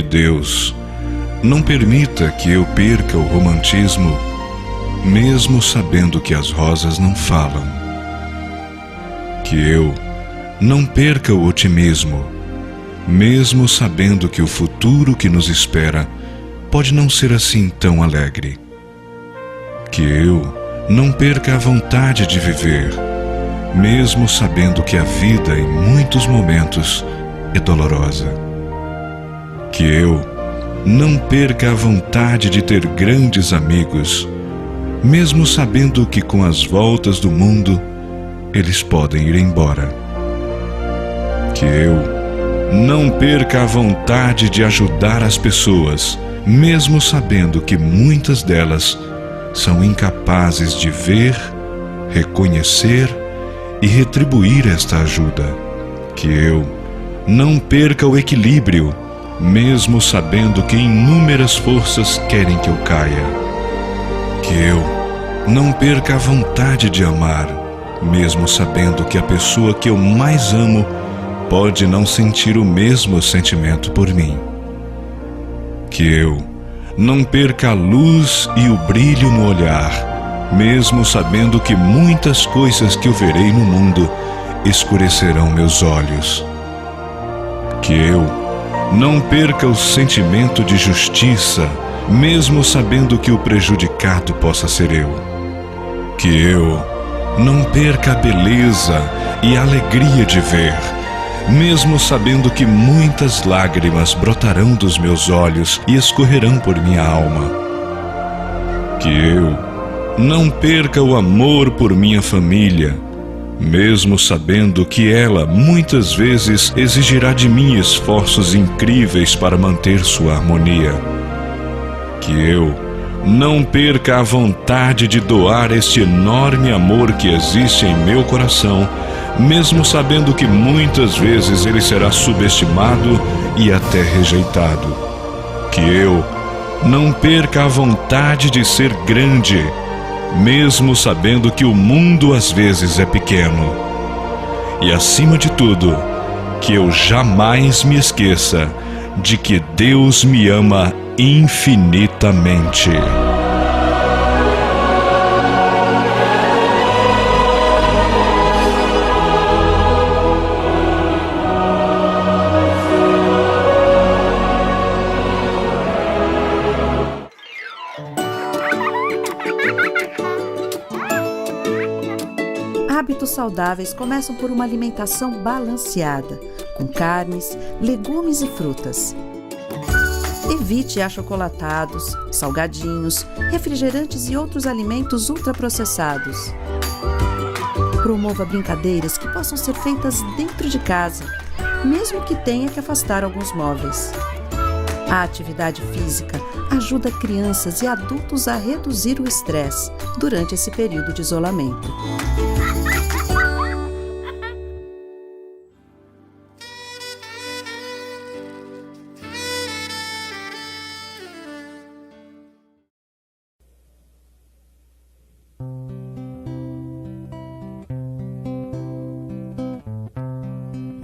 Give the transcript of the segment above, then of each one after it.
que Deus não permita que eu perca o romantismo, mesmo sabendo que as rosas não falam. Que eu não perca o otimismo, mesmo sabendo que o futuro que nos espera pode não ser assim tão alegre. Que eu não perca a vontade de viver, mesmo sabendo que a vida em muitos momentos é dolorosa. Que eu não perca a vontade de ter grandes amigos, mesmo sabendo que com as voltas do mundo eles podem ir embora. Que eu não perca a vontade de ajudar as pessoas, mesmo sabendo que muitas delas são incapazes de ver, reconhecer e retribuir esta ajuda. Que eu não perca o equilíbrio, mesmo sabendo que inúmeras forças querem que eu caia. Que eu não perca a vontade de amar, mesmo sabendo que a pessoa que eu mais amo pode não sentir o mesmo sentimento por mim. Que eu não perca a luz e o brilho no olhar, mesmo sabendo que muitas coisas que eu verei no mundo escurecerão meus olhos. Que eu não perca o sentimento de justiça, mesmo sabendo que o prejudicado possa ser eu. Que eu não perca a beleza e a alegria de ver, mesmo sabendo que muitas lágrimas brotarão dos meus olhos e escorrerão por minha alma. Que eu não perca o amor por minha família, mesmo sabendo que ela muitas vezes exigirá de mim esforços incríveis para manter sua harmonia. Que eu não perca a vontade de doar este enorme amor que existe em meu coração, mesmo sabendo que muitas vezes ele será subestimado e até rejeitado. Que eu não perca a vontade de ser grande, mesmo sabendo que o mundo às vezes é pequeno. E acima de tudo, que eu jamais me esqueça de que Deus me ama infinitamente. Hábitos saudáveis começam por uma alimentação balanceada, com carnes, legumes e frutas. Evite achocolatados, salgadinhos, refrigerantes e outros alimentos ultraprocessados. Promova brincadeiras que possam ser feitas dentro de casa, mesmo que tenha que afastar alguns móveis. A atividade física ajuda crianças e adultos a reduzir o estresse durante esse período de isolamento.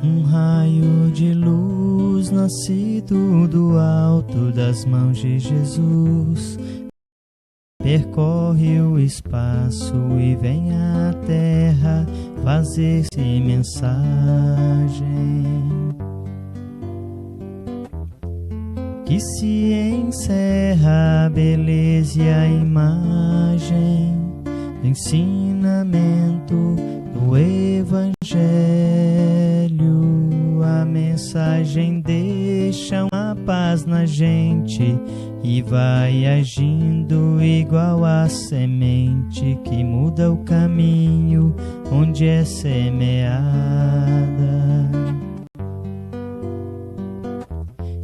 Um raio de luz nascido do alto das mãos de Jesus percorre o espaço e vem à terra fazer-se mensagem. Que se encerra a beleza e a imagem do ensinamento do Evangelho. A mensagem deixa uma paz na gente e vai agindo igual a semente que muda o caminho onde é semeada,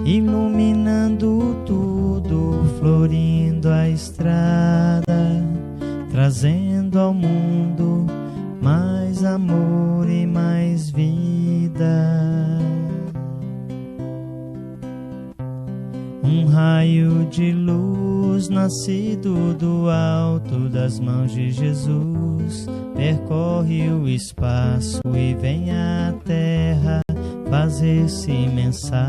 iluminando tudo, florindo a estrada, trazendo ao mundo mais amor e mais vida. Um raio de luz nascido do alto das mãos de Jesus percorre o espaço e vem à terra fazer-se mensagem.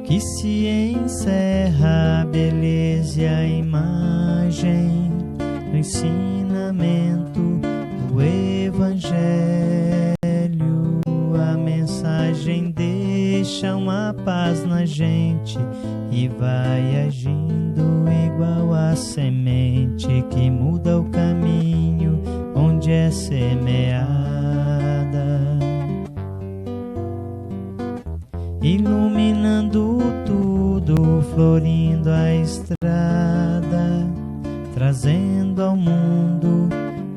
que se encerra a beleza e a imagem do ensinamento do Evangelho. A mensagem deixa uma paz na gente e vai agindo igual a semente que muda o caminho onde é semeada, iluminando tudo, florindo a estrada, trazendo ao mundo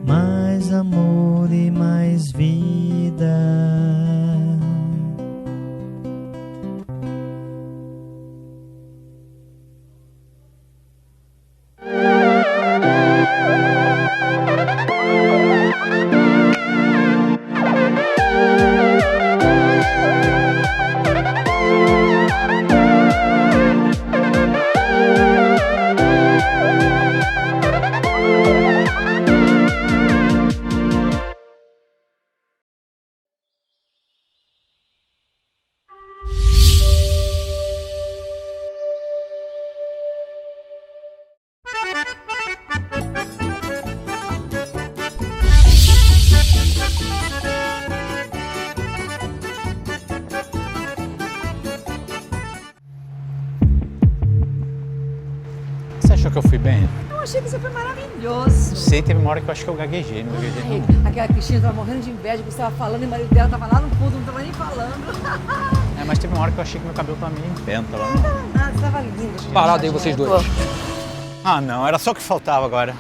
mais amor e mais vida. Você achou que eu fui bem? Eu achei que você foi maravilhoso. Sei, teve uma hora que eu acho que eu gaguejei, não gaguejei Ai, não. aquela Cristina tava morrendo de inveja que você tava falando e o marido dela tava lá no fundo, não tava nem falando. É, mas teve uma hora que eu achei que meu cabelo tava meio em penta lá. Não era nada, você tava lindo. Parado aí vocês dois. Ah, não, era só o que faltava agora.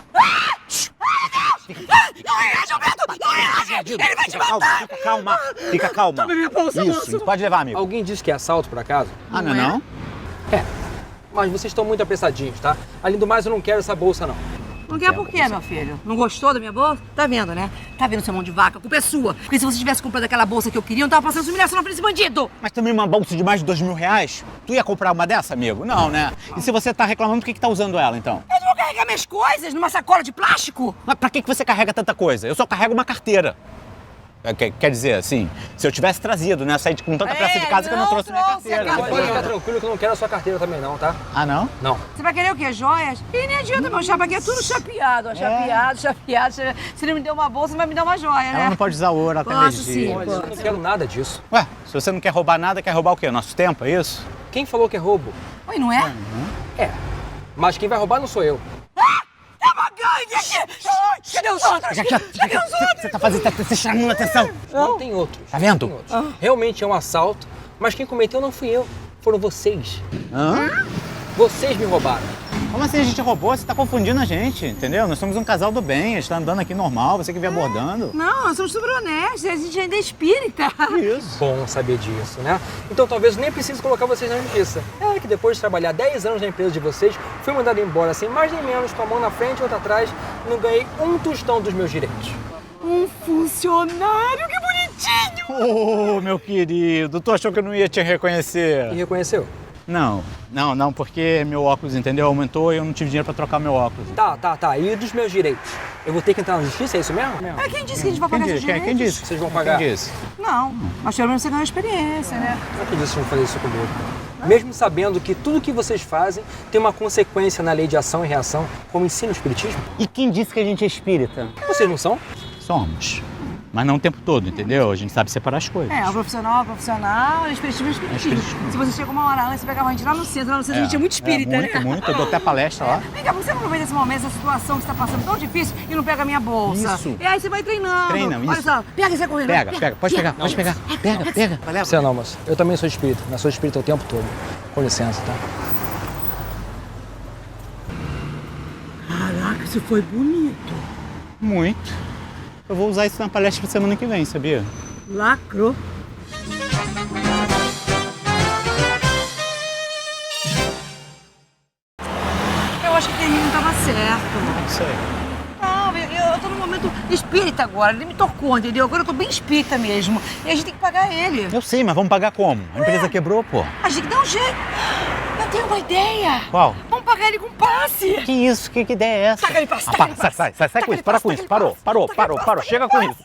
Ele vai te matar! Fica calma, fica calma. Toma minha bolsa, Isso, moço. pode levar, amigo. Alguém disse que é assalto, por acaso? Ah, não é não? É. Mas vocês estão muito apressadinhos, tá? Além do mais, eu não quero essa bolsa, não. Não quer por quê, meu filho? Não gostou da minha bolsa? Tá vendo, né? Tá vendo seu mão de vaca? A culpa é sua. Porque se você tivesse comprado aquela bolsa que eu queria, eu não tava passando essa humilhação na frente desse bandido. Mas também uma bolsa de mais de R$2.000? Tu ia comprar uma dessa, amigo? Não, né? E se você tá reclamando, por que tá usando ela, então? Eu não vou carregar minhas coisas numa sacola de plástico. Mas pra que você carrega tanta coisa? Eu só carrego uma carteira. Quer dizer, assim, se eu tivesse trazido, né? Saí com tanta pressa de casa que eu não trouxe minha carteira. Pode ficar tranquilo que eu não quero a sua carteira também, não, tá? Ah, não? Não. Você vai querer o quê? Joias? E nem adianta, meu chapa aqui é tudo chapeado, ó. Chapeado. Se ele me deu uma bolsa, ele vai me dar uma joia, né? Ela não pode usar ouro, ela tem Posso alergia. sim. Olha, eu não quero nada disso. Ué, se você não quer roubar nada, quer roubar o quê? Nosso tempo, é isso? Quem falou que é roubo? Oi, não é? É. Mas quem vai roubar não sou eu. É uma gangue aqui! Cadê os outros? Cadê os outros? Você tá fazendo, tá chamando a atenção. Não tem outros. Tá vendo? Tem outros. Realmente é um assalto, mas quem cometeu não fui eu. Foram vocês. Hã? Vocês me roubaram. Como assim a gente roubou? Você tá confundindo a gente, entendeu? Nós somos um casal do bem, a gente tá andando aqui normal, você que vem abordando. Não, nós somos super honestos, a gente ainda é espírita. Isso. Bom saber disso, né? Então talvez eu nem precise colocar vocês na justiça. É que depois de trabalhar 10 anos na empresa de vocês, fui mandado embora sem mais nem menos, com a mão na frente e outra atrás, e não ganhei um tostão dos meus direitos. Um funcionário, que bonitinho! Oh, meu querido, tu achou que eu não ia te reconhecer? E reconheceu? Não, porque meu óculos, entendeu? Aumentou e eu não tive dinheiro pra trocar meu óculos. Tá. E dos meus direitos? Eu vou ter que entrar na justiça, é isso mesmo? É quem disse que a gente vai pagar esses direitos? Quem disse? Vocês vão pagar? Quem disse? Não, mas pelo menos você ganhou experiência, né? Não acredito que vocês vão fazer isso comigo. Mesmo sabendo que tudo que vocês fazem tem uma consequência na lei de ação e reação, como ensina o espiritismo. E quem disse que a gente é espírita? Vocês não são? Somos. Mas não o tempo todo, entendeu? A gente sabe separar as coisas. É, o profissional, espiritismo. Se você chega uma hora antes, você pegava a gente lá no centro a gente é muito espírita, né? Muito, eu dou até palestra lá. Vem cá, você não aproveita esse momento, essa situação que você tá passando tão difícil e não pega a minha bolsa. Isso. E aí você vai treinando. Treina, Olha isso. só, pega e sai correndo. Pega, pode pegar. Pega. Vai, leva. Você não, moço. Eu também sou espírita, mas sou espírita o tempo todo. Com licença, tá? Caraca, isso foi bonito. Muito. Eu vou usar isso na palestra semana que vem, sabia? Lacrou. Eu acho que o Terrinho não tava certo. Não sei. Não, eu tô num momento espírita agora, ele me tocou, entendeu? Agora eu tô bem espírita mesmo. E a gente tem que pagar ele. Eu sei, mas vamos pagar como? A empresa quebrou, pô. A gente tem que dar um jeito. Eu tenho uma ideia. Qual? Vamos pagar ele com passe. Que isso? Que ideia é essa? Taca ele passe, Ah, taca ele para, passe. sai Taca com ele isso, para passe, com taca isso. ele passe. Parou. Taca ele passe, Chega taca com ele isso.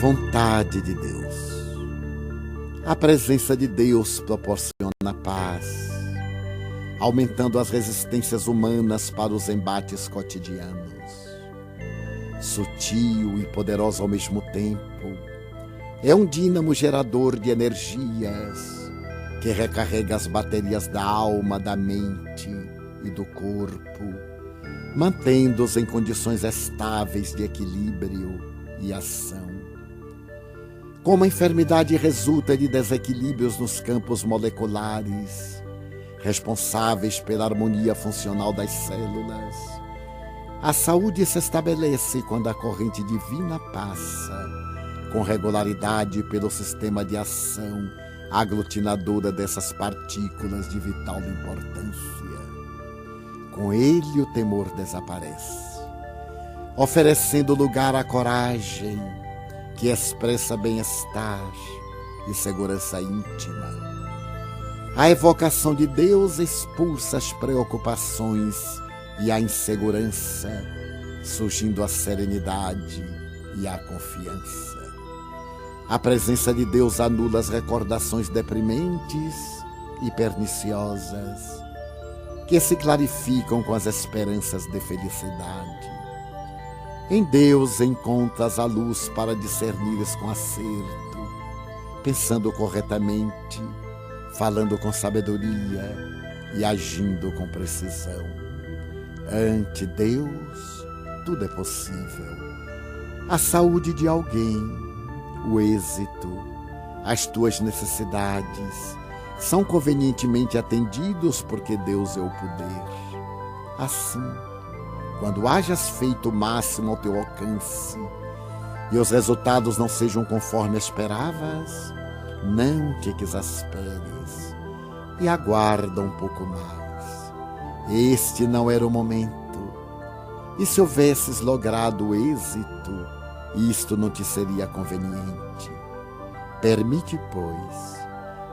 vontade de Deus. A presença de Deus proporciona paz, aumentando as resistências humanas para os embates cotidianos. Sutil e poderoso ao mesmo tempo, é um dínamo gerador de energias que recarrega as baterias da alma, da mente e do corpo, mantendo-os em condições estáveis de equilíbrio e ação. Como a enfermidade resulta de desequilíbrios nos campos moleculares, responsáveis pela harmonia funcional das células, a saúde se estabelece quando a corrente divina passa com regularidade pelo sistema de ação aglutinadora dessas partículas de vital importância. Com ele o temor desaparece, oferecendo lugar à coragem que expressa bem-estar e segurança íntima. A evocação de Deus expulsa as preocupações e a insegurança, surgindo a serenidade e a confiança. A presença de Deus anula as recordações deprimentes e perniciosas, que se clarificam com as esperanças de felicidade. Em Deus encontras a luz para discernires com acerto, pensando corretamente, falando com sabedoria e agindo com precisão. Ante Deus, tudo é possível. A saúde de alguém, o êxito, as tuas necessidades são convenientemente atendidos porque Deus é o poder. Assim, quando hajas feito o máximo ao teu alcance e os resultados não sejam conforme esperavas, não te exasperes e aguarda um pouco mais. Este não era o momento. E se houvesses logrado o êxito, isto não te seria conveniente. Permite, pois,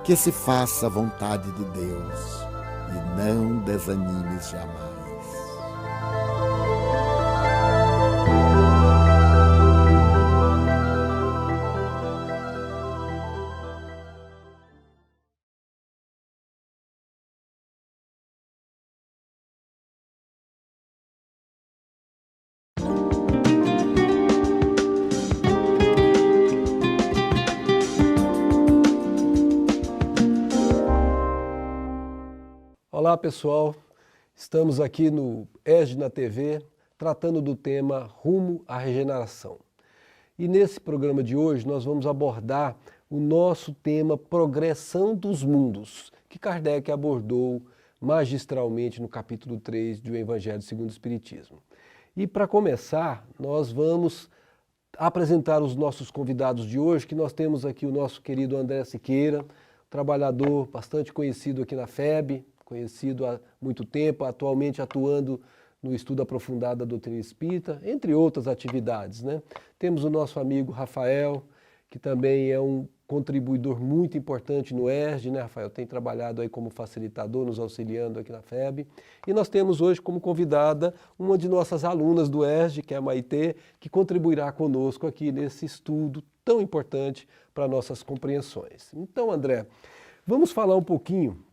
que se faça a vontade de Deus e não desanimes jamais. Olá pessoal, estamos aqui no ESG na TV tratando do tema Rumo à Regeneração. E nesse programa de hoje nós vamos abordar o nosso tema Progressão dos Mundos, que Kardec abordou magistralmente no capítulo 3 do Evangelho segundo o Espiritismo. E para começar, nós vamos apresentar os nossos convidados de hoje, que nós temos aqui o nosso querido André Siqueira, trabalhador bastante conhecido aqui na FEB, conhecido há muito tempo, atualmente atuando no estudo aprofundado da doutrina espírita, entre outras atividades, né? Temos o nosso amigo Rafael, que também é um contribuidor muito importante no ERJ, né, Rafael? Tem trabalhado aí como facilitador, nos auxiliando aqui na FEB. E nós temos hoje como convidada uma de nossas alunas do ERJ, que é a Maitê, que contribuirá conosco aqui nesse estudo tão importante para nossas compreensões. Então, André, vamos falar um pouquinho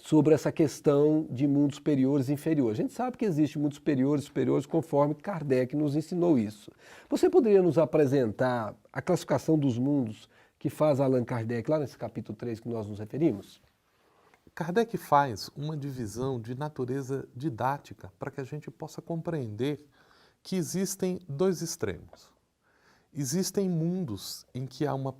sobre essa questão de mundos superiores e inferiores. A gente sabe que existe mundos superiores e superiores conforme Kardec nos ensinou isso. Você poderia nos apresentar a classificação dos mundos que faz Allan Kardec lá nesse capítulo 3 que nós nos referimos? Kardec faz uma divisão de natureza didática para que a gente possa compreender que existem dois extremos. Existem mundos em que há uma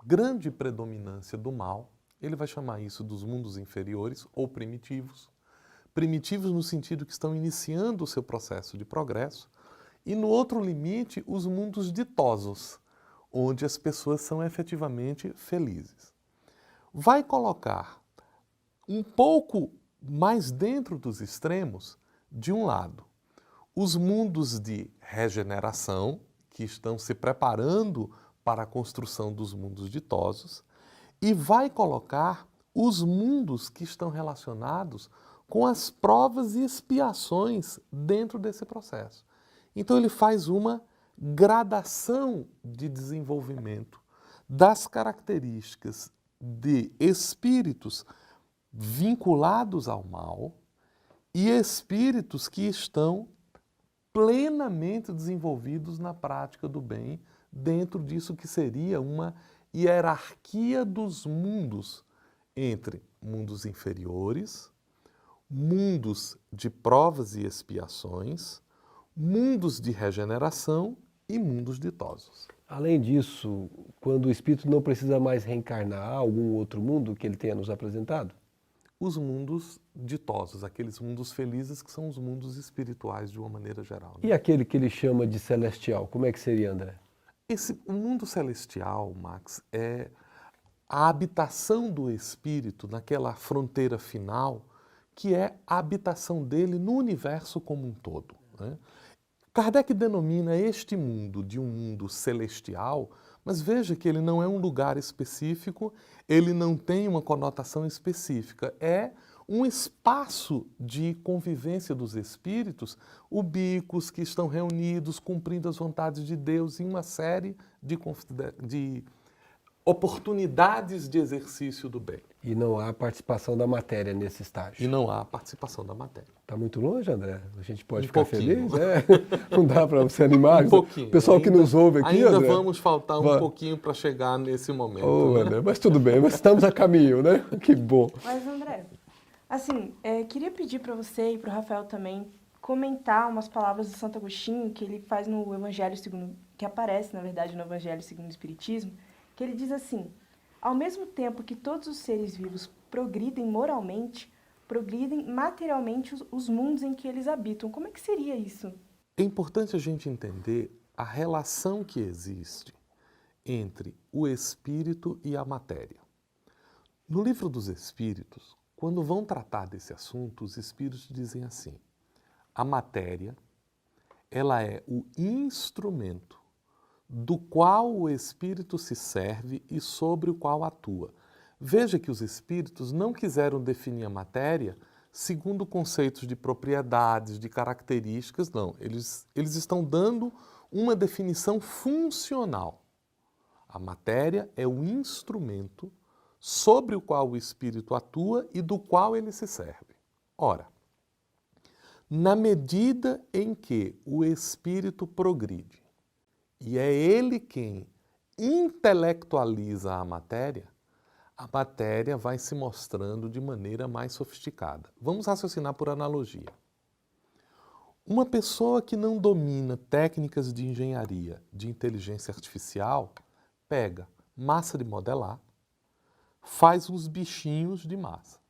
grande predominância do mal. Ele vai chamar isso dos mundos inferiores ou primitivos. Primitivos no sentido que estão iniciando o seu processo de progresso. E no outro limite, os mundos ditosos, onde as pessoas são efetivamente felizes. Vai colocar um pouco mais dentro dos extremos, de um lado, os mundos de regeneração, que estão se preparando para a construção dos mundos ditosos, e vai colocar os mundos que estão relacionados com as provas e expiações dentro desse processo. Então ele faz uma gradação de desenvolvimento das características de espíritos vinculados ao mal e espíritos que estão plenamente desenvolvidos na prática do bem, dentro disso que seria uma hierarquia dos mundos, entre mundos inferiores, mundos de provas e expiações, mundos de regeneração e mundos ditosos. Além disso, quando o espírito não precisa mais reencarnar, há algum outro mundo que ele tenha nos apresentado? Os mundos ditosos, aqueles mundos felizes que são os mundos espirituais de uma maneira geral. Né? E aquele que ele chama de celestial, como é que seria, André? O mundo celestial, Max, é a habitação do espírito naquela fronteira final, que é a habitação dele no universo como um todo. Né? Kardec denomina este mundo de um mundo celestial, mas veja que ele não é um lugar específico, ele não tem uma conotação específica, é um espaço de convivência dos espíritos, ubíquos que estão reunidos, cumprindo as vontades de Deus em uma série de oportunidades de exercício do bem. E não há participação da matéria nesse estágio. E não há participação da matéria. Está muito longe, André? A gente pode Um ficar pouquinho. feliz? Não dá para você animar? Um pouquinho. O pessoal que nos ouve aqui, ainda André, vamos faltar um pouquinho para chegar nesse momento. Né? André, mas tudo bem, mas estamos a caminho, né? Que bom. Mas, André, assim, queria pedir para você e para o Rafael também comentar umas palavras de Santo Agostinho que ele faz no Evangelho segundo, que aparece, na verdade, no Evangelho segundo o Espiritismo, que ele diz assim: ao mesmo tempo que todos os seres vivos progridem moralmente, progridem materialmente os mundos em que eles habitam. Como é que seria isso? É importante a gente entender a relação que existe entre o espírito e a matéria. No Livro dos Espíritos, quando vão tratar desse assunto, os espíritos dizem assim: a matéria, ela é o instrumento do qual o espírito se serve e sobre o qual atua. Veja que os espíritos não quiseram definir a matéria segundo conceitos de propriedades, de características, não. Eles estão dando uma definição funcional. A matéria é o instrumento sobre o qual o espírito atua e do qual ele se serve. Ora, na medida em que o espírito progride, e é ele quem intelectualiza a matéria vai se mostrando de maneira mais sofisticada. Vamos raciocinar por analogia. Uma pessoa que não domina técnicas de engenharia, de inteligência artificial, pega massa de modelar, faz uns bichinhos de massa.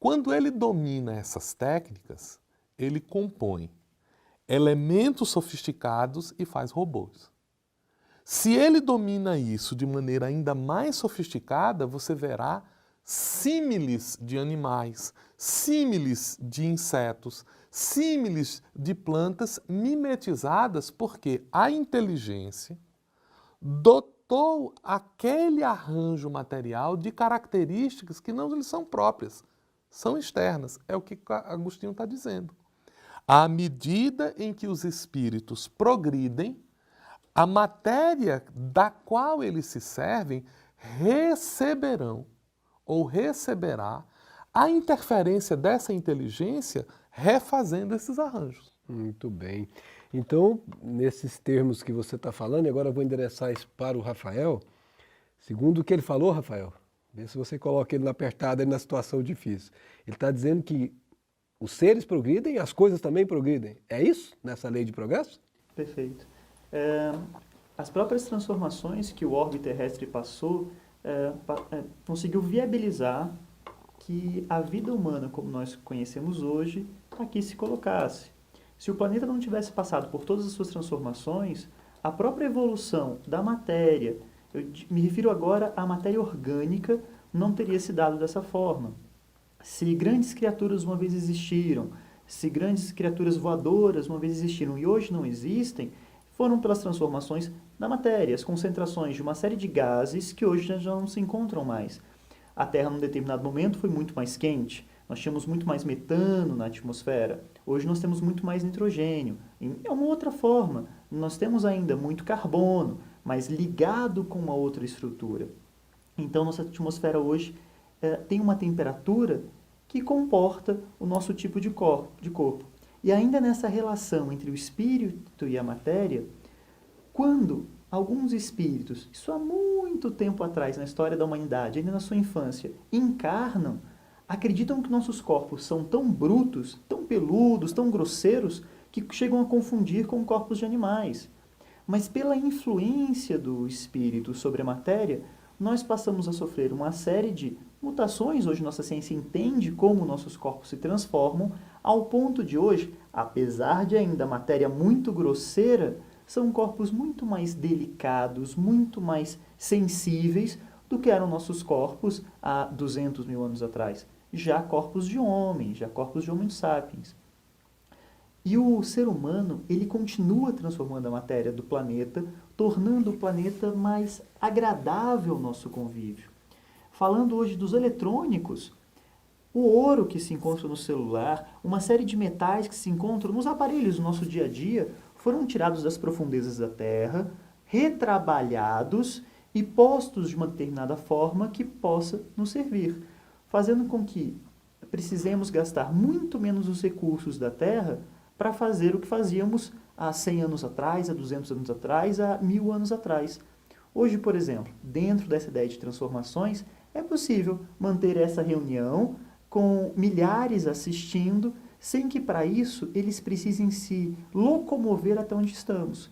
Quando ele domina essas técnicas, ele compõe elementos sofisticados e faz robôs. Se ele domina isso de maneira ainda mais sofisticada, você verá símiles de animais, símiles de insetos, símiles de plantas mimetizadas, porque a inteligência dotou aquele arranjo material de características que não lhe são próprias, são externas. É o que Agostinho está dizendo. À medida em que os espíritos progridem, a matéria da qual eles se servem receberão ou receberá a interferência dessa inteligência refazendo esses arranjos. Muito bem. Então, nesses termos que você está falando, e agora eu vou endereçar isso para o Rafael, segundo o que ele falou, Rafael, vê se você coloca ele na apertada e na situação difícil. Ele está dizendo que os seres progridem, as coisas também progridem. É isso, nessa lei de progresso? Perfeito. As próprias transformações que o orbe terrestre passou conseguiu viabilizar que a vida humana, como nós conhecemos hoje, aqui se colocasse. Se o planeta não tivesse passado por todas as suas transformações, a própria evolução da matéria, eu me refiro agora à matéria orgânica, não teria se dado dessa forma. Se grandes criaturas uma vez existiram, se grandes criaturas voadoras uma vez existiram e hoje não existem, foram pelas transformações da matéria, as concentrações de uma série de gases que hoje já não se encontram mais. A Terra, num determinado momento, foi muito mais quente. Nós tínhamos muito mais metano na atmosfera, hoje nós temos muito mais nitrogênio. É uma outra forma, nós temos ainda muito carbono, mas ligado com uma outra estrutura. Então, nossa atmosfera hoje tem uma temperatura que comporta o nosso tipo de corpo. E ainda nessa relação entre o espírito e a matéria, quando alguns espíritos, isso há muito tempo atrás na história da humanidade, ainda na sua infância, encarnam, acreditam que nossos corpos são tão brutos, tão peludos, tão grosseiros, que chegam a confundir com corpos de animais. Mas pela influência do espírito sobre a matéria, nós passamos a sofrer uma série de mutações. Hoje nossa ciência entende como nossos corpos se transformam, ao ponto de hoje, apesar de ainda matéria muito grosseira, são corpos muito mais delicados, muito mais sensíveis do que eram nossos corpos há 200 mil anos atrás. Já corpos de homens, já corpos de Homo sapiens. E o ser humano, ele continua transformando a matéria do planeta, tornando o planeta mais agradável ao nosso convívio. Falando hoje dos eletrônicos, o ouro que se encontra no celular, uma série de metais que se encontram nos aparelhos do nosso dia a dia, foram tirados das profundezas da Terra, retrabalhados e postos de uma determinada forma que possa nos servir, fazendo com que precisemos gastar muito menos os recursos da Terra para fazer o que fazíamos há 100 anos atrás, há 200 anos atrás, há 1000 anos atrás. Hoje, por exemplo, dentro dessa ideia de transformações, é possível manter essa reunião com milhares assistindo, sem que para isso eles precisem se locomover até onde estamos.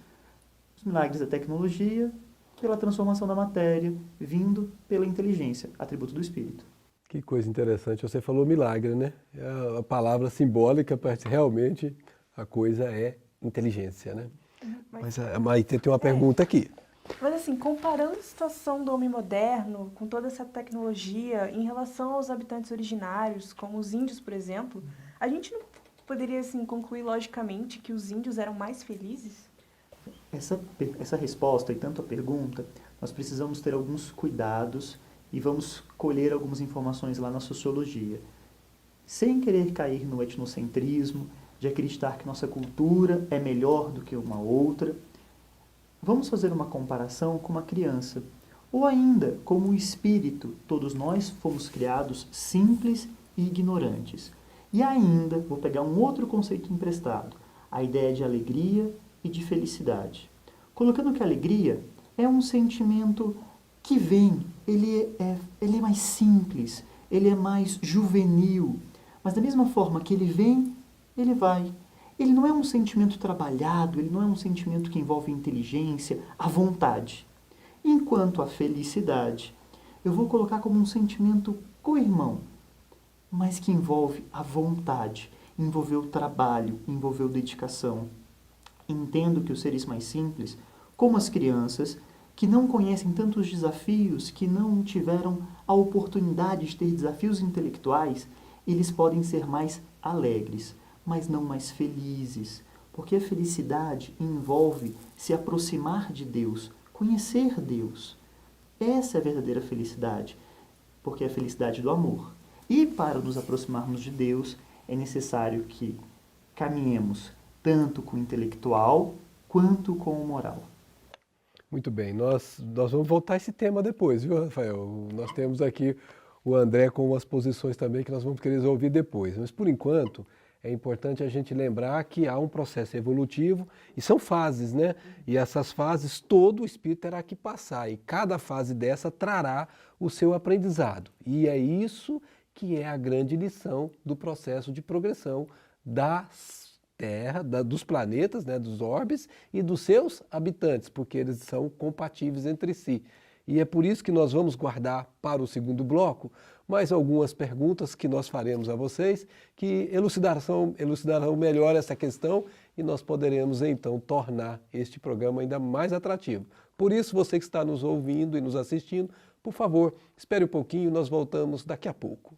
Os milagres da tecnologia, pela transformação da matéria, vindo pela inteligência, atributo do espírito. Que coisa interessante, você falou milagre, né? É a palavra simbólica, mas realmente a coisa é inteligência, né? Mas a Maite tem uma pergunta aqui. Mas assim, comparando a situação do homem moderno com toda essa tecnologia em relação aos habitantes originários, como os índios, por exemplo, a gente não poderia assim, concluir logicamente que os índios eram mais felizes? Essa resposta e tanto a pergunta, nós precisamos ter alguns cuidados e vamos colher algumas informações lá na sociologia. Sem querer cair no etnocentrismo, de acreditar que nossa cultura é melhor do que uma outra, vamos fazer uma comparação com uma criança, ou ainda como um espírito. Todos nós fomos criados simples e ignorantes. E ainda, vou pegar um outro conceito emprestado, a ideia de alegria e de felicidade. Colocando que a alegria é um sentimento que vem, ele é mais simples, ele é mais juvenil, mas da mesma forma que ele vem, ele vai. Ele não é um sentimento trabalhado, ele não é um sentimento que envolve inteligência, a vontade. Enquanto a felicidade, eu vou colocar como um sentimento co-irmão, mas que envolve a vontade, envolveu trabalho, envolveu dedicação. Entendo que os seres mais simples, como as crianças, que não conhecem tantos desafios, que não tiveram a oportunidade de ter desafios intelectuais, eles podem ser mais alegres, mas não mais felizes, porque a felicidade envolve se aproximar de Deus, conhecer Deus. Essa é a verdadeira felicidade, porque é a felicidade do amor. E para nos aproximarmos de Deus, é necessário que caminhemos tanto com o intelectual quanto com o moral. Muito bem, nós vamos voltar a esse tema depois, viu, Rafael? Nós temos aqui o André com umas posições também que nós vamos querer ouvir depois. Mas, por enquanto, é importante a gente lembrar que há um processo evolutivo e são fases, né? E essas fases todo o espírito terá que passar e cada fase dessa trará o seu aprendizado. E é isso que é a grande lição do processo de progressão da Terra, dos planetas, né, dos orbes e dos seus habitantes, porque eles são compatíveis entre si. E é por isso que nós vamos guardar para o segundo bloco mais algumas perguntas que nós faremos a vocês, que elucidarão melhor essa questão e nós poderemos então tornar este programa ainda mais atrativo. Por isso, você que está nos ouvindo e nos assistindo, por favor, espere um pouquinho, nós voltamos daqui a pouco.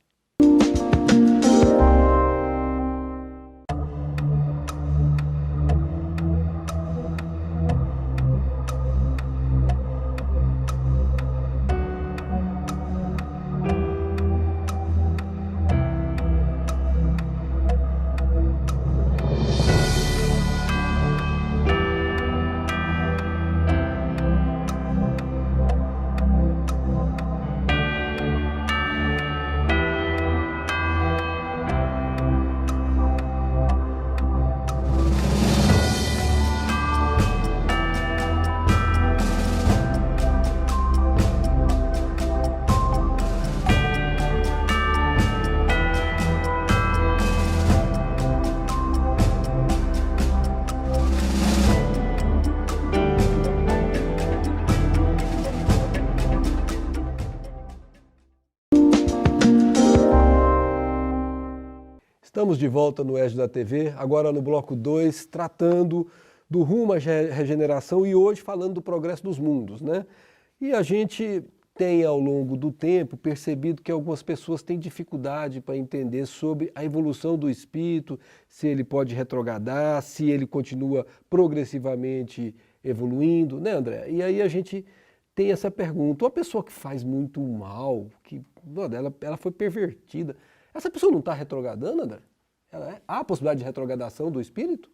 Estamos de volta no EJA da TV, agora no bloco 2, tratando do rumo à regeneração e hoje falando do progresso dos mundos, né? E a gente tem ao longo do tempo percebido que algumas pessoas têm dificuldade para entender sobre a evolução do espírito, se ele pode retrogradar, se ele continua progressivamente evoluindo, né, André? E aí a gente tem essa pergunta, uma pessoa que faz muito mal, que ela foi pervertida, essa pessoa não está retrogradando, André? Há a possibilidade de retrogradação do espírito?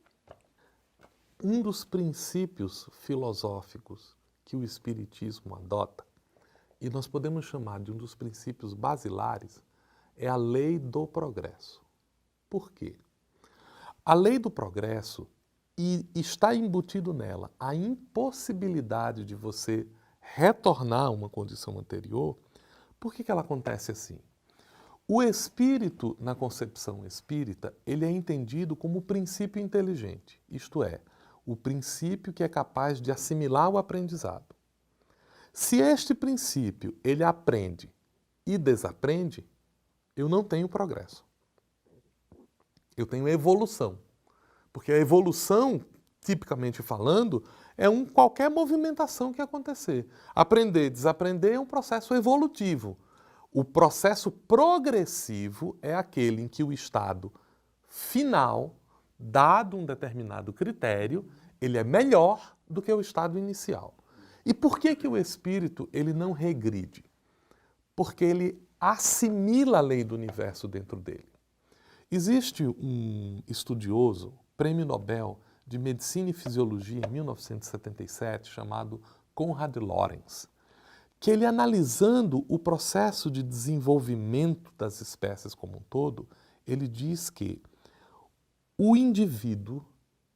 Um dos princípios filosóficos que o Espiritismo adota, e nós podemos chamar de um dos princípios basilares, é a lei do progresso. Por quê? A lei do progresso, e está embutido nela a impossibilidade de você retornar a uma condição anterior. Por que ela acontece assim? O espírito, na concepção espírita, ele é entendido como o princípio inteligente, isto é, o princípio que é capaz de assimilar o aprendizado. Se este princípio ele aprende e desaprende, eu não tenho progresso. Eu tenho evolução. Porque a evolução, tipicamente falando, é qualquer movimentação que acontecer. Aprender, desaprender é um processo evolutivo. O processo progressivo é aquele em que o estado final, dado um determinado critério, ele é melhor do que o estado inicial. E por que o espírito ele não regride? Porque ele assimila a lei do universo dentro dele. Existe um estudioso, prêmio Nobel de Medicina e Fisiologia em 1977, chamado Konrad Lorenz, que ele analisando o processo de desenvolvimento das espécies como um todo, ele diz que o indivíduo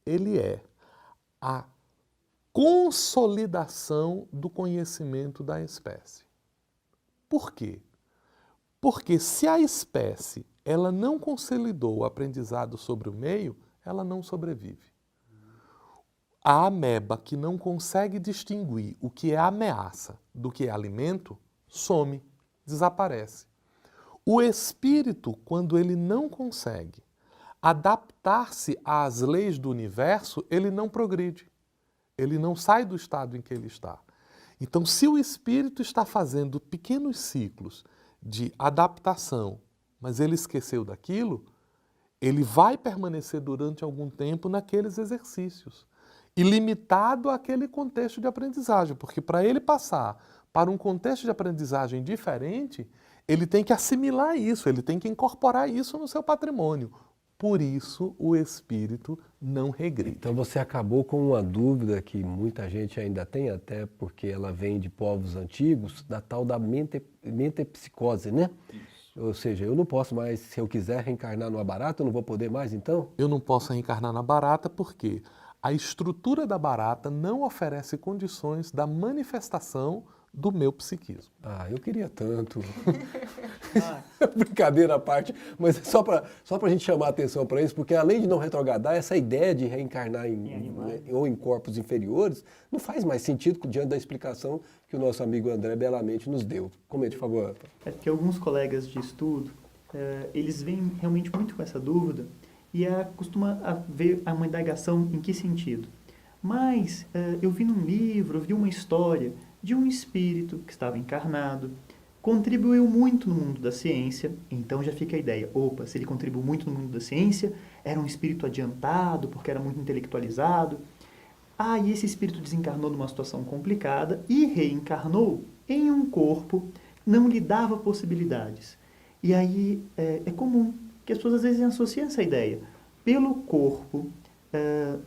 ele é a consolidação do conhecimento da espécie. Por quê? Porque se a espécie ela não consolidou o aprendizado sobre o meio, ela não sobrevive. A ameba que não consegue distinguir o que é ameaça do que é alimento, some, desaparece. O espírito, quando ele não consegue adaptar-se às leis do universo, ele não progride. Ele não sai do estado em que ele está. Então, se o espírito está fazendo pequenos ciclos de adaptação, mas ele esqueceu daquilo, ele vai permanecer durante algum tempo naqueles exercícios. E limitado àquele contexto de aprendizagem, porque para ele passar para um contexto de aprendizagem diferente, ele tem que assimilar isso, ele tem que incorporar isso no seu patrimônio. Por isso, o espírito não regride. Então você acabou com uma dúvida que muita gente ainda tem, até porque ela vem de povos antigos, da tal da mentepsicose, né? Isso. Ou seja, eu não posso mais, se eu quiser reencarnar numa barata, eu não vou poder mais então? Eu não posso reencarnar na barata porque a estrutura da barata não oferece condições da manifestação do meu psiquismo. Ah, eu queria tanto. Brincadeira à parte, mas só para a gente chamar a atenção para isso, porque além de não retrogradar, essa ideia de reencarnar ou em corpos inferiores não faz mais sentido diante da explicação que o nosso amigo André belamente nos deu. Comente, por favor. É porque alguns colegas de estudo, eles vêm realmente muito com essa dúvida e costuma haver uma indagação em que sentido. Mas eu vi num livro, eu vi uma história de um espírito que estava encarnado, contribuiu muito no mundo da ciência, então já fica a ideia, opa, se ele contribuiu muito no mundo da ciência, era um espírito adiantado, porque era muito intelectualizado. E esse espírito desencarnou numa situação complicada e reencarnou em um corpo que não lhe dava possibilidades. E aí é comum que as pessoas às vezes associam essa ideia. Pelo corpo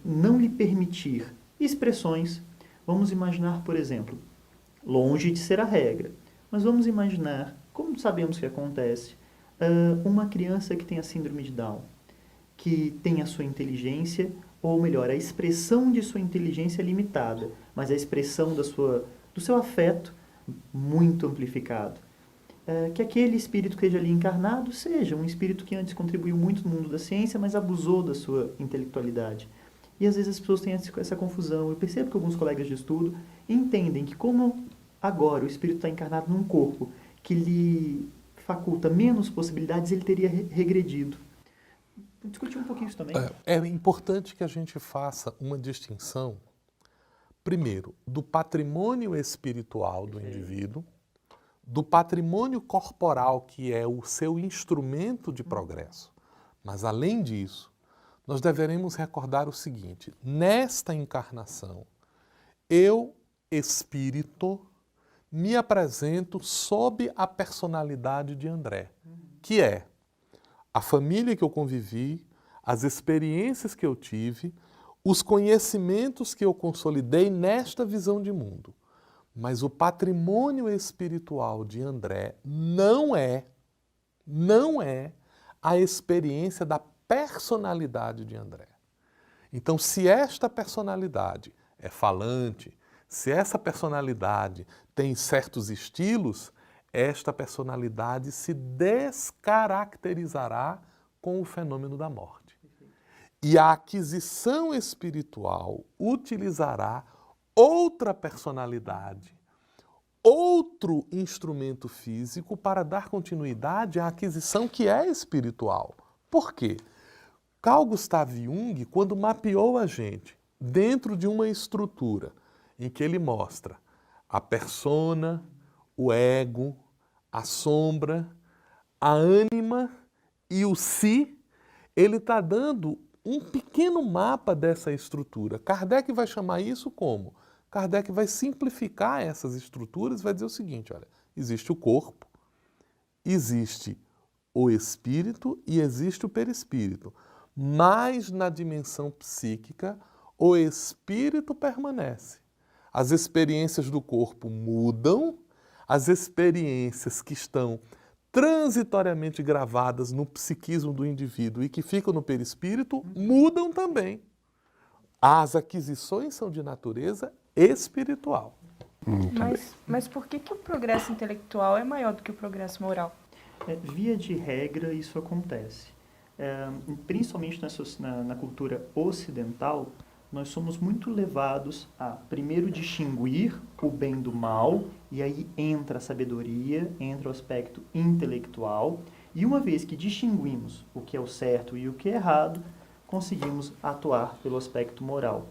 não lhe permitir expressões, vamos imaginar, por exemplo, longe de ser a regra, mas vamos imaginar, como sabemos que acontece, uma criança que tem a síndrome de Down, que tem a sua inteligência, ou melhor, a expressão de sua inteligência limitada, mas a expressão do seu afeto muito amplificado. Que aquele espírito que esteja ali encarnado seja um espírito que antes contribuiu muito no mundo da ciência, mas abusou da sua intelectualidade. E às vezes as pessoas têm essa confusão. Eu percebo que alguns colegas de estudo entendem que como agora o espírito está encarnado num corpo que lhe faculta menos possibilidades, ele teria regredido. discutir um pouquinho isso também. É importante que a gente faça uma distinção, primeiro, do patrimônio espiritual do indivíduo, do patrimônio corporal, que é o seu instrumento de progresso. Mas, além disso, nós deveremos recordar o seguinte: nesta encarnação, eu, espírito, me apresento sob a personalidade de André, que é a família que eu convivi, as experiências que eu tive, os conhecimentos que eu consolidei nesta visão de mundo. Mas o patrimônio espiritual de André não é a experiência da personalidade de André. Então, se esta personalidade é falante, se essa personalidade tem certos estilos, esta personalidade se descaracterizará com o fenômeno da morte. E a aquisição espiritual utilizará outra personalidade, outro instrumento físico para dar continuidade à aquisição que é espiritual. Por quê? Carl Gustav Jung, quando mapeou a gente dentro de uma estrutura em que ele mostra a persona, o ego, a sombra, a ânima e o si, ele está dando um pequeno mapa dessa estrutura. Kardec vai chamar isso como? Kardec vai simplificar essas estruturas e vai dizer o seguinte: olha, existe o corpo, existe o espírito e existe o perispírito. Mas na dimensão psíquica, o espírito permanece. As experiências do corpo mudam, as experiências que estão transitoriamente gravadas no psiquismo do indivíduo e que ficam no perispírito mudam também. As aquisições são de natureza espiritual. Mas por que o progresso intelectual é maior do que o progresso moral? Via de regra, isso acontece. Principalmente na cultura ocidental, nós somos muito levados a, primeiro, distinguir o bem do mal, e aí entra a sabedoria, entra o aspecto intelectual, e uma vez que distinguimos o que é o certo e o que é errado, conseguimos atuar pelo aspecto moral.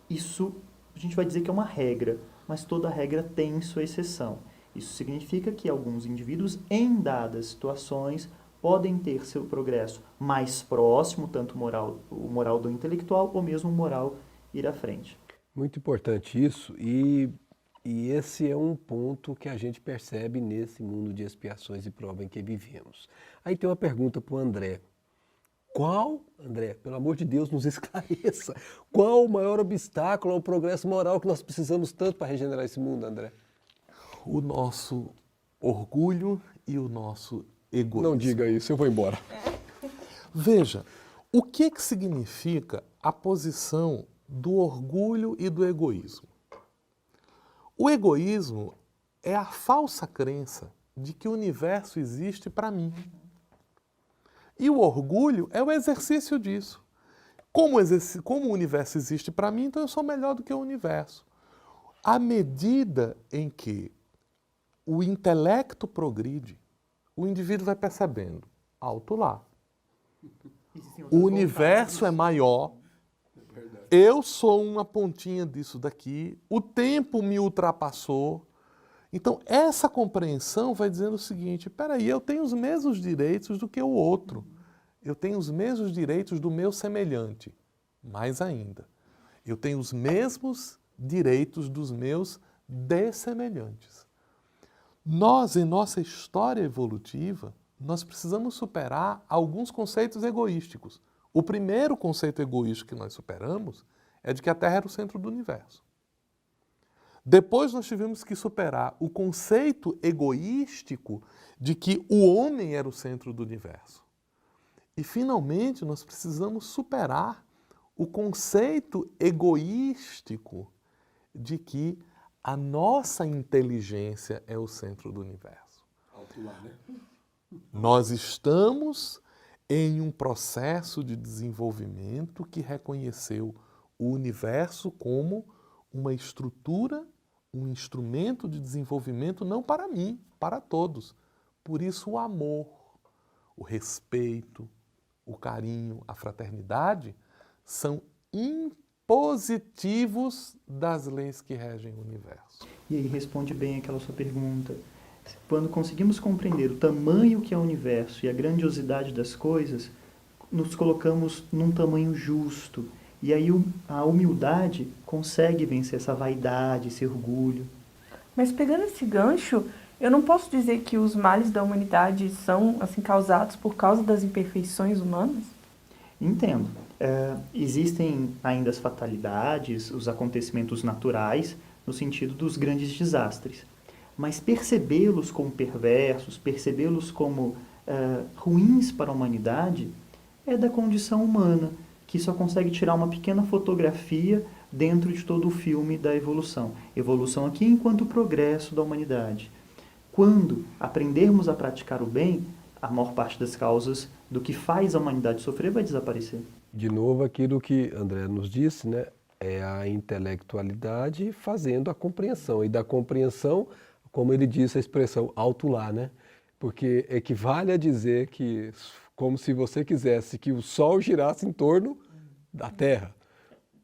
Isso a gente vai dizer que é uma regra, mas toda regra tem sua exceção. Isso significa que alguns indivíduos, em dadas situações, podem ter seu progresso mais próximo, tanto o moral do intelectual, ou mesmo o moral ir à frente. Muito importante isso, e esse é um ponto que a gente percebe nesse mundo de expiações e prova em que vivemos. Aí tem uma pergunta para o André. André, pelo amor de Deus, nos esclareça, qual o maior obstáculo ao progresso moral que nós precisamos tanto para regenerar esse mundo, André? O nosso orgulho e o nosso egoísmo. Não diga isso, eu vou embora. Veja, o que significa a posição do orgulho e do egoísmo? O egoísmo é a falsa crença de que o universo existe para mim. E o orgulho é o exercício disso. Como o universo existe para mim, então eu sou melhor do que o universo. À medida em que o intelecto progride, o indivíduo vai percebendo, alto lá. O universo é maior, eu sou uma pontinha disso daqui, o tempo me ultrapassou. Então, essa compreensão vai dizendo o seguinte: peraí, eu tenho os mesmos direitos do que o outro. Eu tenho os mesmos direitos do meu semelhante. Mais ainda, eu tenho os mesmos direitos dos meus dessemelhantes. Nós, em nossa história evolutiva, nós precisamos superar alguns conceitos egoísticos. O primeiro conceito egoístico que nós superamos é de que a Terra era o centro do universo. Depois nós tivemos que superar o conceito egoístico de que o homem era o centro do universo. E, finalmente, nós precisamos superar o conceito egoístico de que a nossa inteligência é o centro do universo. Nós estamos em um processo de desenvolvimento que reconheceu o universo como uma estrutura, um instrumento de desenvolvimento não para mim, para todos. Por isso o amor, o respeito, o carinho, a fraternidade, são impositivos das leis que regem o universo. E aí responde bem aquela sua pergunta. Quando conseguimos compreender o tamanho que é o universo e a grandiosidade das coisas, nos colocamos num tamanho justo. E aí a humildade consegue vencer essa vaidade, esse orgulho. Mas pegando esse gancho, eu não posso dizer que os males da humanidade são assim causados por causa das imperfeições humanas? Entendo. Existem ainda as fatalidades, os acontecimentos naturais, no sentido dos grandes desastres. Mas percebê-los como perversos, percebê-los como ruins para a humanidade, é da condição humana, que só consegue tirar uma pequena fotografia dentro de todo o filme da evolução. Evolução aqui enquanto progresso da humanidade. Quando aprendermos a praticar o bem, a maior parte das causas do que faz a humanidade sofrer vai desaparecer. De novo, aquilo que André nos disse, né? É a intelectualidade fazendo a compreensão. E da compreensão, como ele disse, a expressão alto lá, né? Porque equivale a dizer que, como se você quisesse que o Sol girasse em torno da Terra.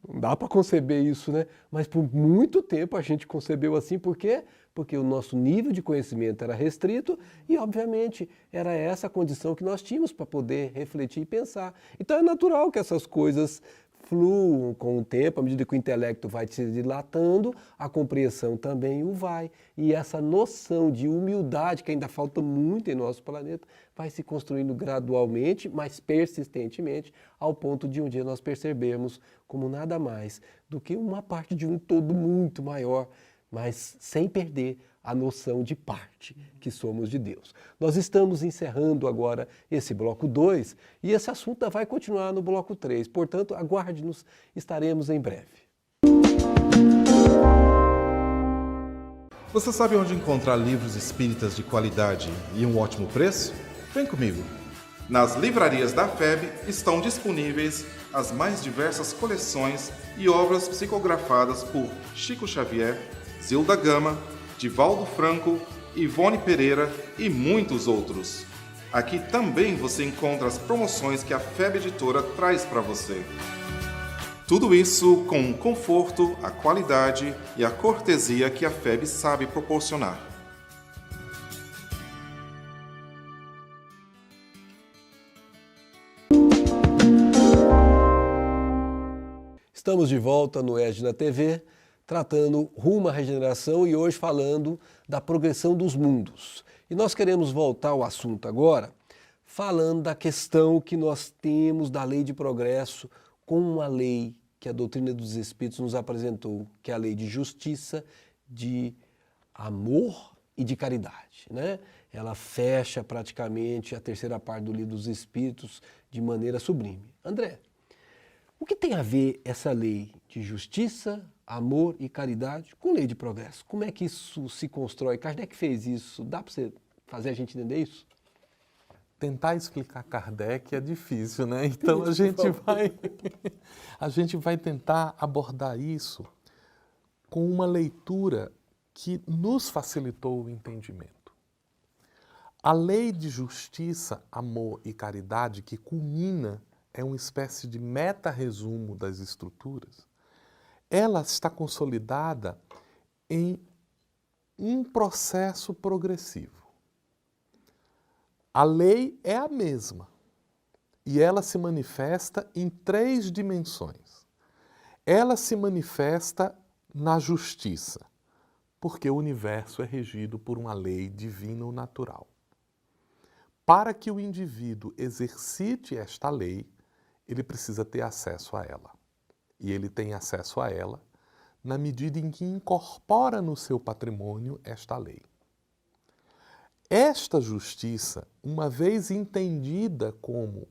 Não dá para conceber isso, né? Mas por muito tempo a gente concebeu assim, por quê? Porque o nosso nível de conhecimento era restrito e, obviamente, era essa a condição que nós tínhamos para poder refletir e pensar. Então é natural que essas coisas fluam com o tempo, à medida que o intelecto vai se dilatando, a compreensão também o vai. E essa noção de humildade, que ainda falta muito em nosso planeta, vai se construindo gradualmente, mas persistentemente, ao ponto de um dia nós percebermos como nada mais do que uma parte de um todo muito maior, mas sem perder a noção de parte que somos de Deus. Nós estamos encerrando agora esse bloco 2 e esse assunto vai continuar no bloco 3. Portanto, aguarde-nos, estaremos em breve. Você sabe onde encontrar livros espíritas de qualidade e um ótimo preço? Vem comigo! Nas livrarias da FEB estão disponíveis as mais diversas coleções e obras psicografadas por Chico Xavier, Zilda Gama, Divaldo Franco, Ivone Pereira e muitos outros. Aqui também você encontra as promoções que a FEB Editora traz para você. Tudo isso com o conforto, a qualidade e a cortesia que a FEB sabe proporcionar. Estamos de volta no ESG na TV, tratando rumo à regeneração e hoje falando da progressão dos mundos. E nós queremos voltar ao assunto agora, falando da questão que nós temos da lei de progresso com uma lei que a doutrina dos Espíritos nos apresentou, que é a lei de justiça, de amor e de caridade, né? Ela fecha praticamente a terceira parte do livro dos Espíritos de maneira sublime. André, o que tem a ver essa lei de justiça, amor e caridade com lei de progresso? Como é que isso se constrói? Kardec fez isso. Dá para você fazer a gente entender isso? Tentar explicar Kardec é difícil, né? Então a gente vai tentar abordar isso com uma leitura que nos facilitou o entendimento. A lei de justiça, amor e caridade, que culmina, é uma espécie de meta-resumo das estruturas, ela está consolidada em um processo progressivo. A lei é a mesma e ela se manifesta em 3 dimensões. Ela se manifesta na justiça, porque o universo é regido por uma lei divina ou natural. Para que o indivíduo exercite esta lei, ele precisa ter acesso a ela. E ele tem acesso a ela na medida em que incorpora no seu patrimônio esta lei. Esta justiça, uma vez entendida como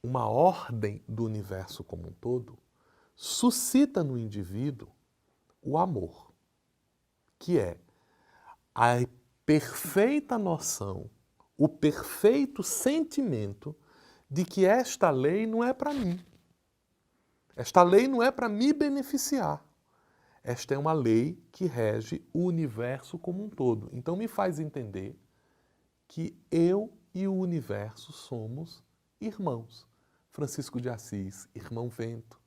uma ordem do universo como um todo, suscita no indivíduo o amor, que é a perfeita noção, o perfeito sentimento de que esta lei não é para mim. Esta lei não é para me beneficiar. Esta é uma lei que rege o universo como um todo. Então me faz entender que eu e o universo somos irmãos. Francisco de Assis, irmão vento,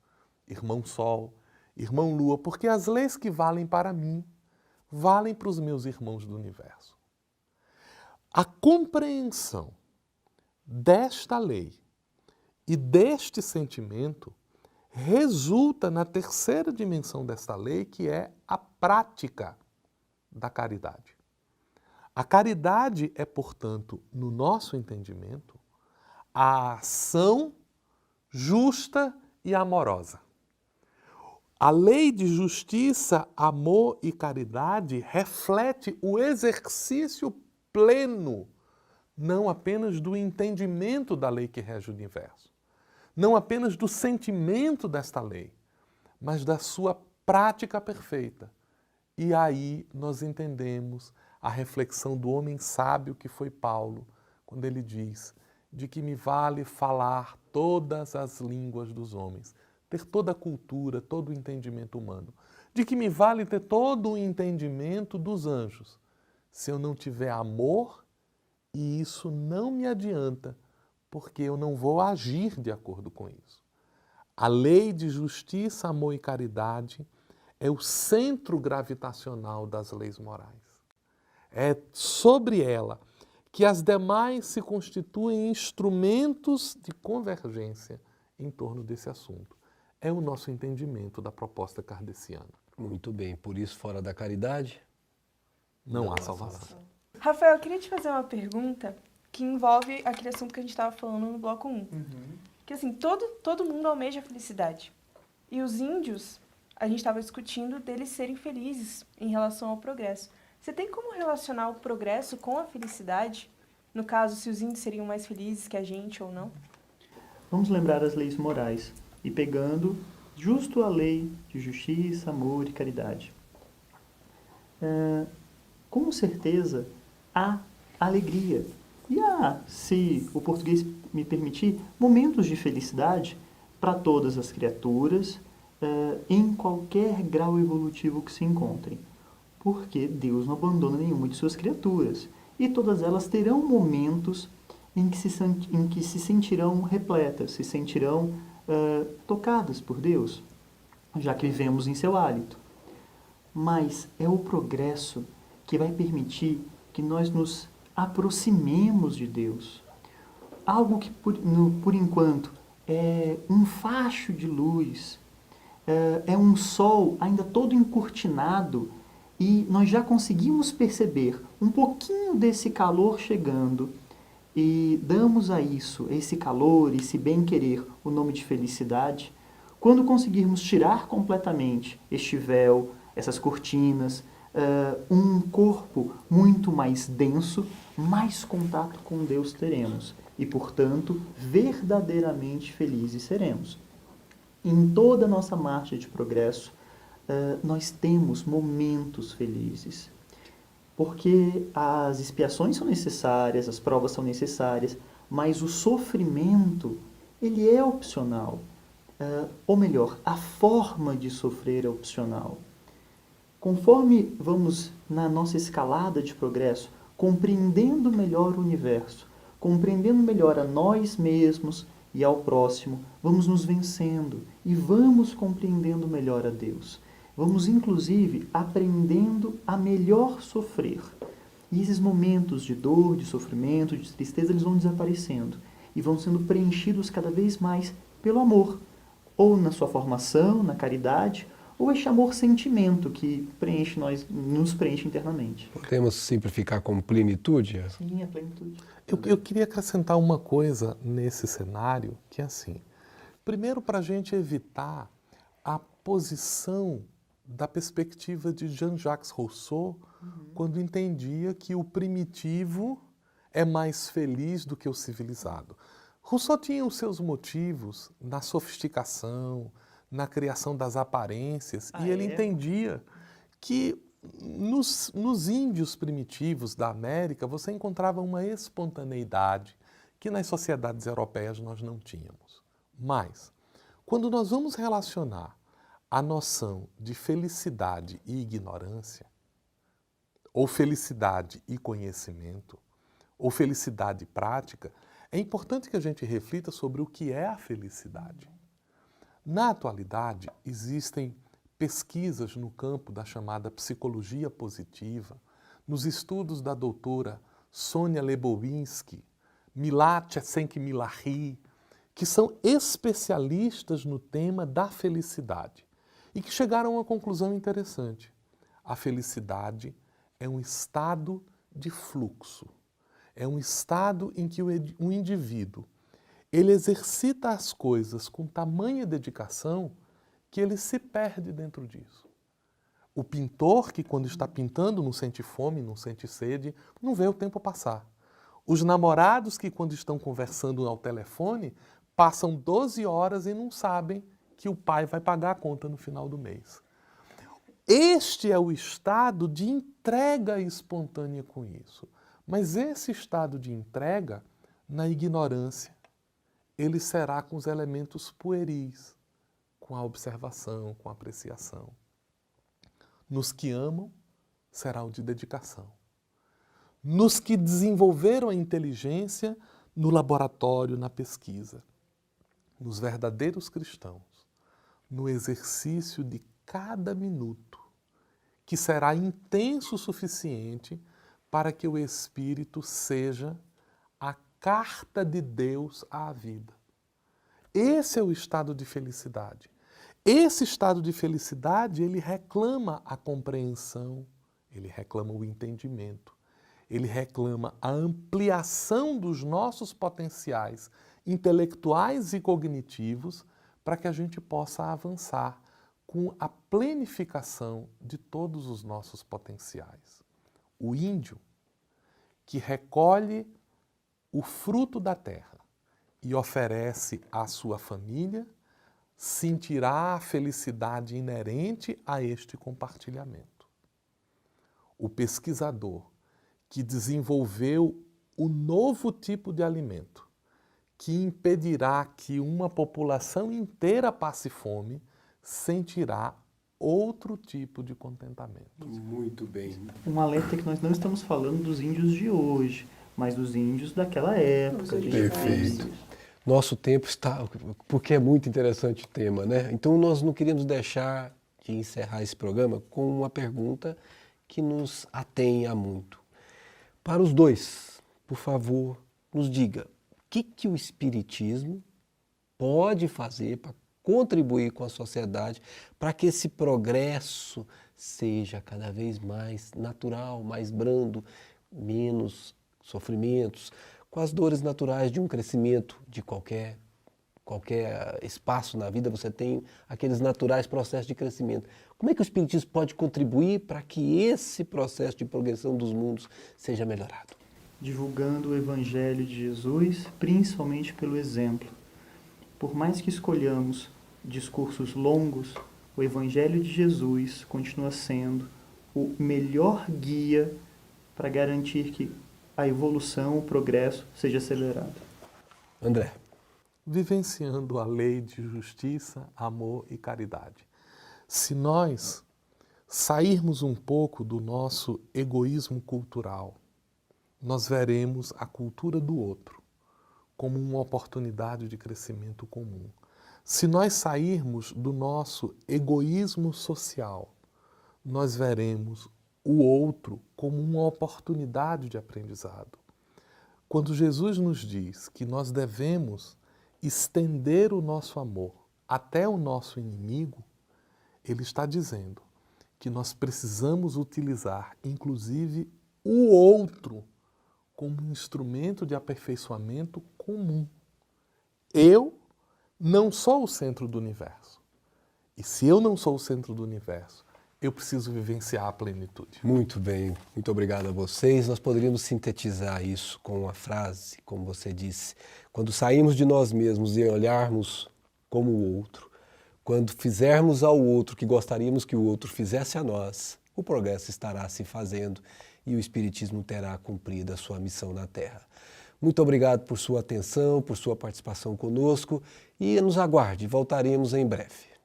irmão sol, irmão lua, porque as leis que valem para mim, valem para os meus irmãos do universo. A compreensão desta lei e deste sentimento resulta na terceira dimensão desta lei, que é a prática da caridade. A caridade é, portanto, no nosso entendimento, a ação justa e amorosa. A lei de justiça, amor e caridade reflete o exercício pleno, não apenas do entendimento da lei que rege o universo, não apenas do sentimento desta lei, mas da sua prática perfeita. E aí nós entendemos a reflexão do homem sábio que foi Paulo, quando ele diz: de que me vale falar todas as línguas dos homens, ter toda a cultura, todo o entendimento humano. De que me vale ter todo o entendimento dos anjos, se eu não tiver amor, e isso não me adianta, porque eu não vou agir de acordo com isso. A lei de justiça, amor e caridade é o centro gravitacional das leis morais. É sobre ela que as demais se constituem instrumentos de convergência em torno desse assunto. É o nosso entendimento da proposta kardeciana. Muito bem, por isso, fora da caridade, não há salvação. Rafael, eu queria te fazer uma pergunta que envolve aquele assunto que a gente estava falando no bloco 1. Que assim, todo mundo almeja a felicidade. E os índios, a gente estava discutindo deles serem felizes em relação ao progresso. Você tem como relacionar o progresso com a felicidade? No caso, se os índios seriam mais felizes que a gente ou não? Vamos lembrar as leis morais e pegando justo a lei de justiça, amor e caridade. Com certeza, há alegria. E há, se o português me permitir, momentos de felicidade para todas as criaturas, em qualquer grau evolutivo que se encontrem. Porque Deus não abandona nenhuma de suas criaturas. E todas elas terão momentos em que se sentirão repletas, se sentirão tocadas por Deus, já que vivemos em seu hálito. Mas é o progresso que vai permitir que nós nos aproximemos de Deus. Algo que, por enquanto, é um facho de luz, é um sol ainda todo encurtinado, e nós já conseguimos perceber um pouquinho desse calor chegando e damos a isso, esse calor, esse bem-querer, o nome de felicidade. Quando conseguirmos tirar completamente este véu, essas cortinas, um corpo muito mais denso, mais contato com Deus teremos e, portanto, verdadeiramente felizes seremos. Em toda a nossa marcha de progresso, nós temos momentos felizes, porque as expiações são necessárias, as provas são necessárias, mas o sofrimento, ele é opcional. Ou melhor, a forma de sofrer é opcional. Conforme vamos na nossa escalada de progresso, compreendendo melhor o universo, compreendendo melhor a nós mesmos e ao próximo, vamos nos vencendo e vamos compreendendo melhor a Deus. Vamos, inclusive, aprendendo a melhor sofrer. E esses momentos de dor, de sofrimento, de tristeza, eles vão desaparecendo e vão sendo preenchidos cada vez mais pelo amor, ou na sua formação, na caridade, ou este amor-sentimento que nos preenche internamente. Podemos simplificar como plenitude? Sim, a plenitude. Eu queria acrescentar uma coisa nesse cenário, que é assim. Primeiro, para a gente evitar a posição da perspectiva de Jean-Jacques Rousseau, quando entendia que o primitivo é mais feliz do que o civilizado. Rousseau tinha os seus motivos na sofisticação, na criação das aparências, e ele entendia que nos índios primitivos da América você encontrava uma espontaneidade que nas sociedades europeias nós não tínhamos. Mas, quando nós vamos relacionar a noção de felicidade e ignorância, ou felicidade e conhecimento, ou felicidade prática, é importante que a gente reflita sobre o que é a felicidade. Na atualidade, existem pesquisas no campo da chamada psicologia positiva, nos estudos da doutora Sonia Lebowinski, Milad Csikszentmihalyi, que são especialistas no tema da felicidade e que chegaram a uma conclusão interessante. A felicidade é um estado de fluxo, é um estado em que o indivíduo ele exercita as coisas com tamanha dedicação que ele se perde dentro disso. O pintor que quando está pintando não sente fome, não sente sede, não vê o tempo passar. Os namorados que quando estão conversando ao telefone passam 12 horas e não sabem que o pai vai pagar a conta no final do mês. Este é o estado de entrega espontânea com isso. Mas esse estado de entrega, na ignorância, ele será com os elementos pueris, com a observação, com a apreciação. Nos que amam, será o de dedicação. Nos que desenvolveram a inteligência no laboratório, na pesquisa. Nos verdadeiros cristãos, no exercício de cada minuto, que será intenso o suficiente para que o Espírito seja a carta de Deus à vida. Esse é o estado de felicidade. Esse estado de felicidade, ele reclama a compreensão, ele reclama o entendimento, ele reclama a ampliação dos nossos potenciais intelectuais e cognitivos para que a gente possa avançar com a plenificação de todos os nossos potenciais. O índio que recolhe o fruto da terra e oferece à sua família, sentirá a felicidade inerente a este compartilhamento. O pesquisador que desenvolveu o novo tipo de alimento que impedirá que uma população inteira passe fome, sentirá outro tipo de contentamento. Muito bem. Um alerta é que nós não estamos falando dos índios de hoje, mas dos índios daquela época. Perfeito. Nosso tempo está... Porque é muito interessante o tema, né? Então nós não queríamos deixar de encerrar esse programa com uma pergunta que nos atém a muito. Para os dois, por favor, nos diga o que o Espiritismo pode fazer para contribuir com a sociedade para que esse progresso seja cada vez mais natural, mais brando, menos sofrimentos, com as dores naturais de um crescimento de qualquer espaço na vida, você tem aqueles naturais processos de crescimento. Como é que o Espiritismo pode contribuir para que esse processo de progressão dos mundos seja melhorado? Divulgando o Evangelho de Jesus, principalmente pelo exemplo. Por mais que escolhamos discursos longos, o Evangelho de Jesus continua sendo o melhor guia para garantir que a evolução, o progresso seja acelerado. André. Vivenciando a lei de justiça, amor e caridade. Se nós sairmos um pouco do nosso egoísmo cultural, nós veremos a cultura do outro como uma oportunidade de crescimento comum. Se nós sairmos do nosso egoísmo social, nós veremos o outro como uma oportunidade de aprendizado. Quando Jesus nos diz que nós devemos estender o nosso amor até o nosso inimigo, ele está dizendo que nós precisamos utilizar, inclusive, o outro como um instrumento de aperfeiçoamento comum. Eu não sou o centro do universo. E se eu não sou o centro do universo, eu preciso vivenciar a plenitude. Muito bem, muito obrigado a vocês. Nós poderíamos sintetizar isso com uma frase, como você disse. Quando sairmos de nós mesmos e olharmos como o outro, quando fizermos ao outro que gostaríamos que o outro fizesse a nós, o progresso estará se fazendo e o Espiritismo terá cumprido a sua missão na Terra. Muito obrigado por sua atenção, por sua participação conosco e nos aguarde, voltaremos em breve.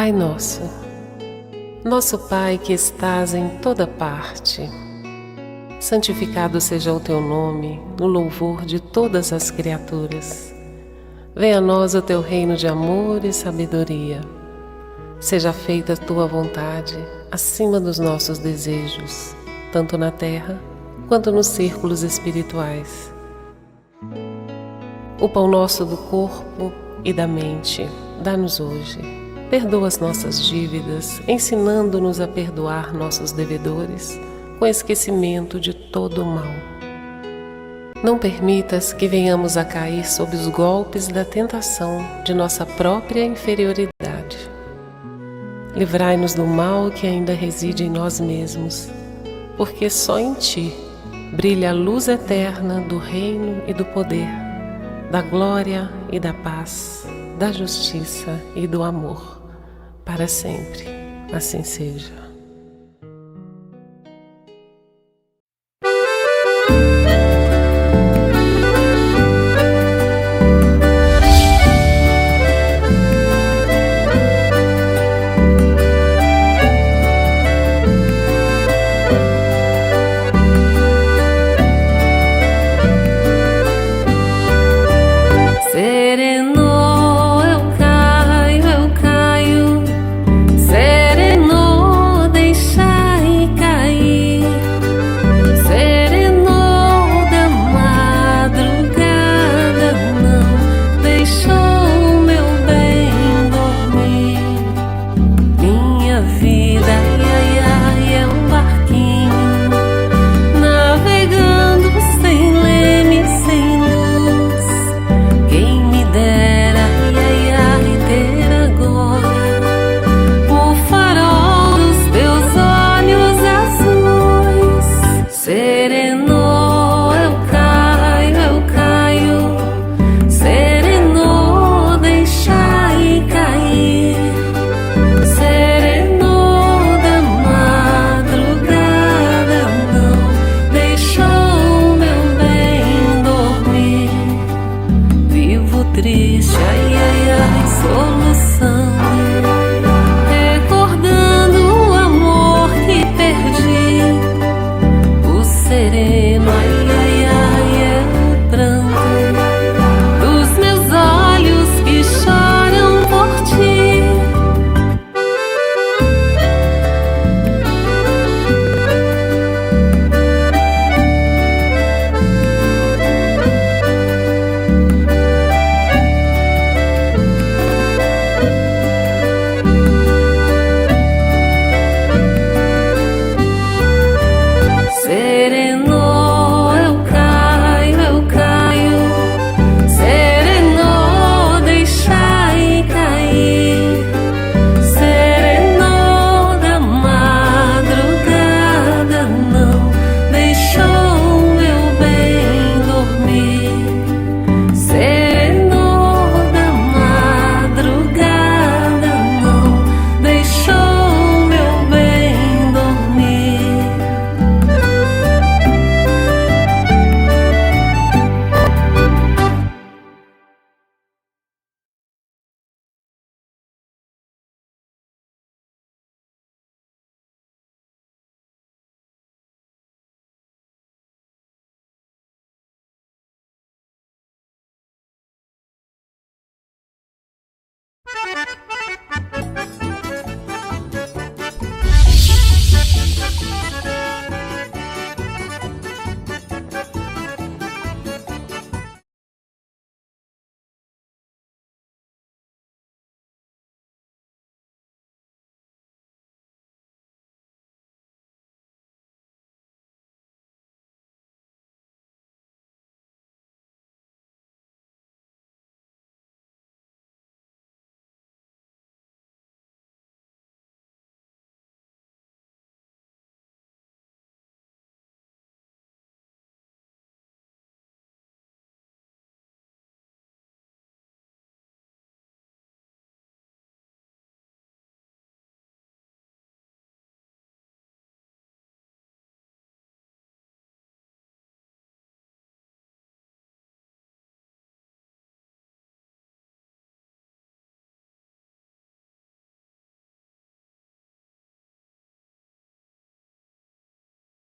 Pai nosso, nosso Pai que estás em toda parte, santificado seja o teu nome no louvor de todas as criaturas. Venha a nós o teu reino de amor e sabedoria. Seja feita a tua vontade acima dos nossos desejos, tanto na terra quanto nos círculos espirituais. O pão nosso do corpo e da mente, dá-nos hoje. Perdoa as nossas dívidas, ensinando-nos a perdoar nossos devedores, com esquecimento de todo o mal. Não permitas que venhamos a cair sob os golpes da tentação de nossa própria inferioridade. Livrai-nos do mal que ainda reside em nós mesmos, porque só em Ti brilha a luz eterna do reino e do poder, da glória e da paz, da justiça e do amor, para sempre. Assim seja.